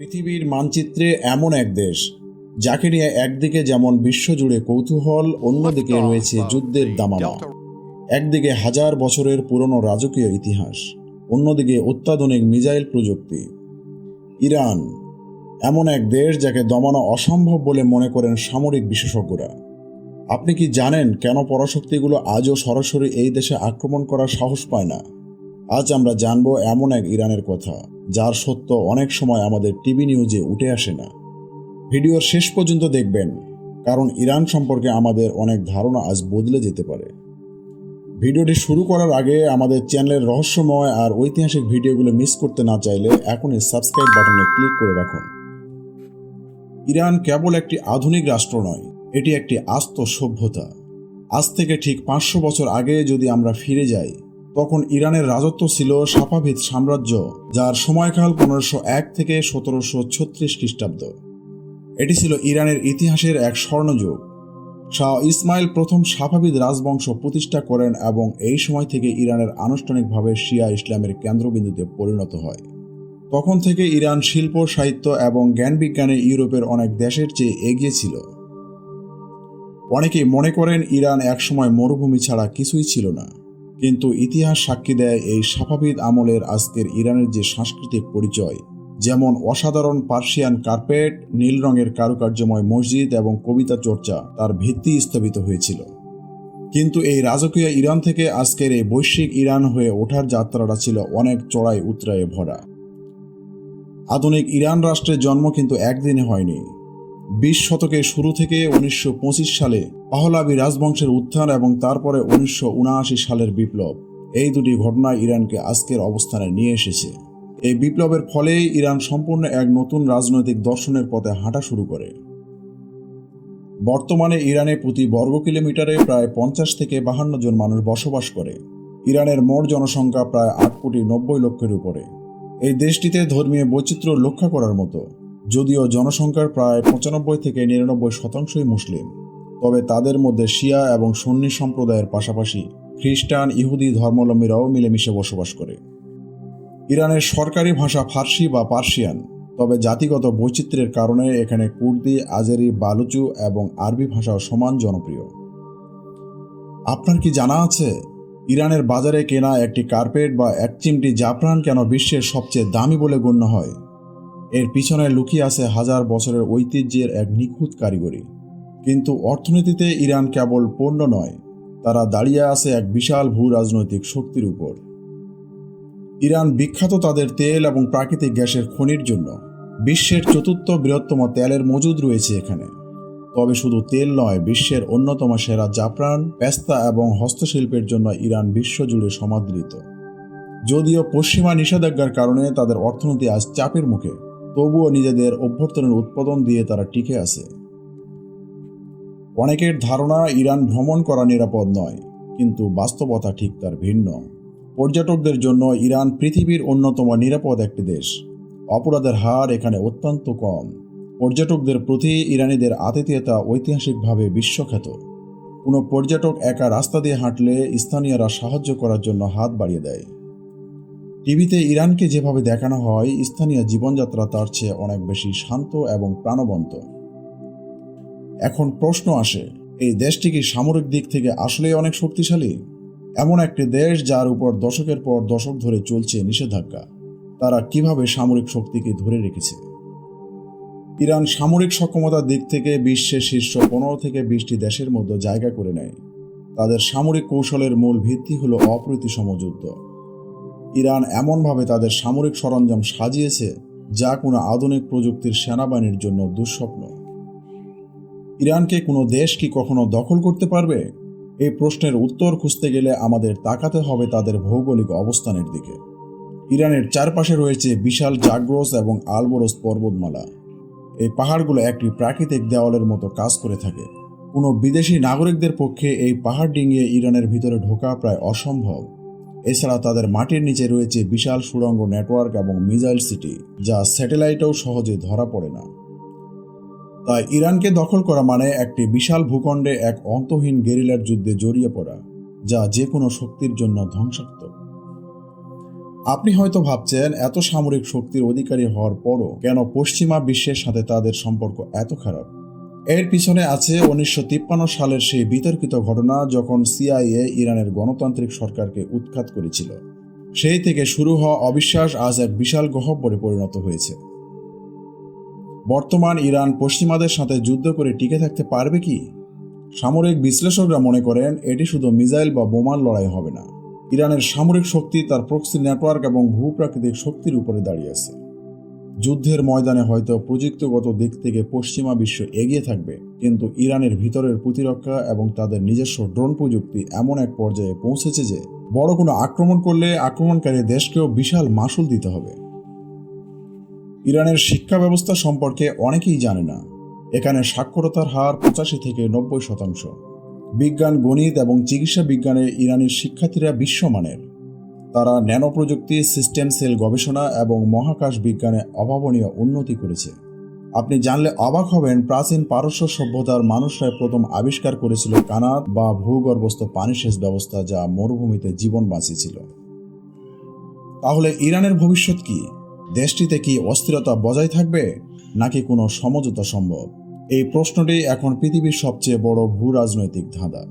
পৃথিবীর মানচিত্রে এমন এক দেশ যাকে নিয়ে একদিকে যেমন বিশ্বজুড়ে কৌতূহল, অন্যদিকে রয়েছে যুদ্ধের দামামা। একদিকে হাজার বছরের পুরনো রাজকীয় ইতিহাস, অন্যদিকে অত্যাধুনিক মিসাইল প্রযুক্তি। ইরান এমন এক দেশ যাকে দমানো অসম্ভব বলে মনে করেন সামরিক বিশেষজ্ঞরা। আপনি কি জানেন কেন পরাশক্তিগুলো আজও সরাসরি এই দেশে আক্রমণ করার সাহস পায় না? আজ আমরা জানব এমন এক ইরানের কথা যার সত্য অনেক সময় আমাদের টিভি নিউজে উঠে আসে না। ভিডিওর শেষ পর্যন্ত দেখবেন, কারণ ইরান সম্পর্কে আমাদের অনেক ধারণা আজ বদলে যেতে পারে। ভিডিওটি শুরু করার আগে আমাদের চ্যানেলের রহস্যময় আর ঐতিহাসিক ভিডিওগুলো মিস করতে না চাইলে এখনই সাবস্ক্রাইব বাটনে ক্লিক করে রাখুন। ইরান কেবল একটি আধুনিক রাষ্ট্র নয়, এটি একটি আস্ত সভ্যতা। আজ থেকে ঠিক 500 বছর আগে যদি আমরা ফিরে যাই, তখন ইরানের রাজত্ব ছিল সাফাভিদ সাম্রাজ্য, যার সময়কাল 1501 থেকে 1736 খ্রিস্টাব্দ। এটি ছিল ইরানের ইতিহাসের এক স্বর্ণযুগ। শাহ ইসমাইল প্রথম সাফাভিদ রাজবংশ প্রতিষ্ঠা করেন এবং এই সময় থেকে ইরানের আনুষ্ঠানিকভাবে শিয়া ইসলামের কেন্দ্রবিন্দুতে পরিণত হয়। তখন থেকে ইরান শিল্প, সাহিত্য এবং জ্ঞান বিজ্ঞানে ইউরোপের অনেক দেশের চেয়ে এগিয়ে ছিল। অনেকেই মনে করেন ইরান একসময় মরুভূমি ছাড়া কিছুই ছিল না, কিন্তু ইতিহাস সাক্ষী দেয় এই সাফাভিদ আমলের আজকের ইরানের যে সাংস্কৃতিক পরিচয়, যেমন অসাধারণ পার্সিয়ান কার্পেট, নীল রঙের কারুকার্যময় মসজিদ এবং কবিতা চর্চা, তার ভিত্তি স্থাপিত হয়েছিল। কিন্তু এই রাজকীয় ইরান থেকে আজকের এই বৈশ্বিক ইরান হয়ে ওঠার যাত্রাটা ছিল অনেক চড়াই উতরায়ে ভরা। আধুনিক ইরান রাষ্ট্রের জন্ম কিন্তু একদিনে হয়নি। 20 শতকের শুরু থেকে 1925 সালে পাহলাভি রাজবংশের উত্থান এবং তারপরে 1979 সালের বিপ্লব, এই দুটি ঘটনা ইরানকে আজকের অবস্থানে নিয়ে এসেছে। এই বিপ্লবের ফলেই ইরান সম্পূর্ণ এক নতুন রাজনৈতিক দর্শনের পথে হাঁটা শুরু করে। বর্তমানে ইরানে প্রতি বর্গ কিলোমিটারে প্রায় 50 থেকে 52 জন মানুষ বসবাস করে। ইরানের মোট জনসংখ্যা প্রায় 8,90,00,000-এর উপরে। এই দেশটিতে ধর্মীয় বৈচিত্র্য লক্ষ্য করার মতো, যদিও জনসংখ্যার প্রায় 95 থেকে 99% মুসলিম, তবে তাদের মধ্যে শিয়া এবং সুন্নি সম্প্রদায়ের পাশাপাশি খ্রিস্টান, ইহুদি ধর্মাবলম্বীরাও মিলেমিশে বসবাস করে। ইরানের সরকারি ভাষা ফার্সি বা পার্সিয়ান, তবে জাতিগত বৈচিত্র্যের কারণে এখানে কুর্দি, আজেরি, বালুচু এবং আরবি ভাষাও সমান জনপ্রিয়। আপনার কি জানা আছে ইরানের বাজারে কেনা একটি কার্পেট বা এক চিমটি জাফরান কেন বিশ্বের সবচেয়ে দামি বলে গণ্য হয়? এর পিছনে লুকিয়ে আছে হাজার বছরের ঐতিহ্যের এক নিখুঁত কারিগরি। কিন্তু অর্থনীতিতে ইরান কেবল পণ্য নয়, তারা দাঁড়িয়ে আছে এক বিশাল ভূ রাজনৈতিক শক্তির উপর। ইরান বিখ্যাত তাদের তেল এবং প্রাকৃতিক গ্যাসের খনির জন্য। বিশ্বের 4র্থ বৃহত্তম তেলের মজুদ রয়েছে এখানে। তবে শুধু তেল নয়, বিশ্বের অন্যতম সেরা জাফরান, পেস্তা এবং হস্তশিল্পের জন্য ইরান বিশ্বজুড়ে সমাদৃত। যদিও পশ্চিমা নিষেধাজ্ঞার কারণে তাদের অর্থনীতি আজ চাপের মুখে, তবুও নিজেদের অভ্যন্তরীণ উৎপাদন দিয়ে তারা টিকে আছে। অনেকের ধারণা ইরান ভ্রমণ করা নিরাপদ নয়, কিন্তু বাস্তবতা ঠিক তার ভিন্ন। পর্যটকদের জন্য ইরান পৃথিবীর অন্যতম নিরাপদ একটি দেশ। অপরাধের হার এখানে অত্যন্ত কম। পর্যটকদের প্রতি ইরানিদের আতিথেয়তা ঐতিহাসিকভাবে বিশ্বখ্যাত। কোনো পর্যটক একা রাস্তা দিয়ে হাঁটলে স্থানীয়রা সাহায্য করার জন্য হাত বাড়িয়ে দেয়। টিভিতে ইরানকে যেভাবে দেখানো হয়, স্থানীয় জীবনযাত্রা তার চেয়ে অনেক বেশি শান্ত এবং প্রাণবন্ত। এখন প্রশ্ন আসে, এই দেশটি কি সামরিক দিক থেকে আসলেই অনেক শক্তিশালী? এমন একটি দেশ যার উপর দশকের পর দশক ধরে চলছে নিষেধাজ্ঞা, তারা কিভাবে সামরিক শক্তিকে ধরে রেখেছে? ইরান সামরিক সক্ষমতার দিক থেকে বিশ্বের শীর্ষ 15 থেকে 20টি দেশের মধ্যে জায়গা করে নেয়। তাদের সামরিক কৌশলের মূল ভিত্তি হল অপ্রতিসম যুদ্ধ। ইরান এমনভাবে তাদের সামরিক সরঞ্জাম সাজিয়েছে যা কোনো আধুনিক প্রযুক্তির সেনাবাহিনীর জন্য দুঃস্বপ্ন। ইরানকে কোনো দেশ কি কখনো দখল করতে পারবে? এই প্রশ্নের উত্তর খুঁজতে গেলে আমাদের তাকাতে হবে তাদের ভৌগোলিক অবস্থানের দিকে। ইরানের চারপাশে রয়েছে বিশাল জাগ্রস এবং আলবরস পর্বতমালা। এই পাহাড়গুলো একটি প্রাকৃতিক দেওয়ালের মতো কাজ করে থাকে। কোনো বিদেশি নাগরিকদের পক্ষে এই পাহাড় ডিঙিয়ে ইরানের ভিতরে ঢোকা প্রায় অসম্ভব। এছাড়া তাদের মাটির নিচে রয়েছে বিশাল সুড়ঙ্গ নেটওয়ার্ক এবং মিসাইল সিটি, যা স্যাটেলাইটেও সহজে ধরা পড়ে না। তাই ইরানকে দখল করা মানে একটি বিশাল ভূখণ্ডে এক অন্তহীন গেরিলার যুদ্ধে জড়িয়ে পড়া, যা যে কোনো শক্তির জন্য ধ্বংসাত্মক। আপনি হয়তো ভাবছেন এত সামরিক শক্তির অধিকারী হওয়ার পরও কেন পশ্চিমা বিশ্বের সাথে তাদের সম্পর্ক এত খারাপ। এর পিছনে আছে 1953 সালের সেই বিতর্কিত ঘটনা যখন সিআইএ ইরানের গণতান্ত্রিক সরকারকে উৎখাত করেছিল। সেই থেকে শুরু হওয়া অবিশ্বাস আজ এক বিশাল গহ্বরে পরিণত হয়েছে। বর্তমান ইরান পশ্চিমাদের সাথে যুদ্ধ করে টিকে থাকতে পারবে কি? সামরিক বিশ্লেষকরা মনে করেন এটি শুধু মিসাইল বা বোমার লড়াই হবে না। ইরানের সামরিক শক্তি তার প্রক্সি নেটওয়ার্ক এবং ভূপ্রাকৃতিক শক্তির উপরে দাঁড়িয়ে আছে। যুদ্ধের ময়দানে হয়তো প্রযুক্তিগত দিক থেকে পশ্চিমা বিশ্ব এগিয়ে থাকবে, কিন্তু ইরানের ভিতরের প্রতিরক্ষা এবং তাদের নিজস্ব ড্রোন প্রযুক্তি এমন এক পর্যায়ে পৌঁছেছে যে বড় কোনো আক্রমণ করলে আক্রমণকারী দেশকেও বিশাল মাসুল দিতে হবে। ইরানের শিক্ষা ব্যবস্থা সম্পর্কে অনেকেই জানে না। এখানে সাক্ষরতার হার 85 থেকে 90%। বিজ্ঞান, গণিত এবং চিকিৎসা বিজ্ঞানে ইরানের শিক্ষার্থীরা বিশ্বমানের। তারা ন্যানো প্রযুক্তি, সিস্টেম সেল গবেষণা এবং মহাকাশ বিজ্ঞানে অভাবনীয় উন্নতি করেছে। আপনি জানলে অবাক হবেন, প্রাচীন পারস্য সভ্যতার মানুষরাই প্রথম আবিষ্কার করেছিল কানাত বা ভূগর্ভস্থ পানি সেচ ব্যবস্থা, যা মরুভূমিতে জীবন বাঁচিয়েছিল। তাহলে ইরানের ভবিষ্যৎ কি? দেশটিতে কি অস্থিরতা বজায় থাকবে, নাকি কোনো সমঝোতা সম্ভব? এই প্রশ্নটি এখন পৃথিবীর সবচেয়ে বড় ভূ রাজনৈতিক ধাঁধা।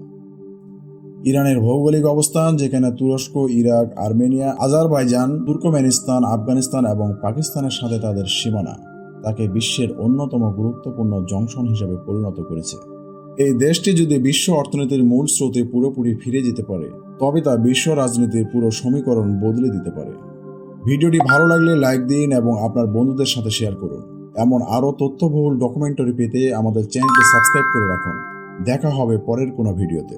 ইরানের ভৌগোলিক অবস্থান, যেখানে তুরস্ক, Iraq, Armenia, Azerbaijan, Turkmenistan, Afghanistan এবং পাকিস্তানের সাথে তাদের সীমানা, তাকে বিশ্বের অন্যতম গুরুত্বপূর্ণ জংশন হিসেবে পরিণত করেছে। এই দেশটি যদি বিশ্ব অর্থনীতির মূল স্রোতে পুরোপুরি ফিরে যেতে পারে, তবে তা বিশ্ব রাজনীতির পুরো সমীকরণ বদলে দিতে পারে। ভিডিওটি ভালো লাগলে লাইক দিন এবং আপনার বন্ধুদের সাথে শেয়ার করুন। এমন আরও তথ্যবহুল ডকুমেন্টারি পেতে আমাদের চ্যানেলটি সাবস্ক্রাইব করে রাখুন। দেখা হবে পরের কোনো ভিডিওতে।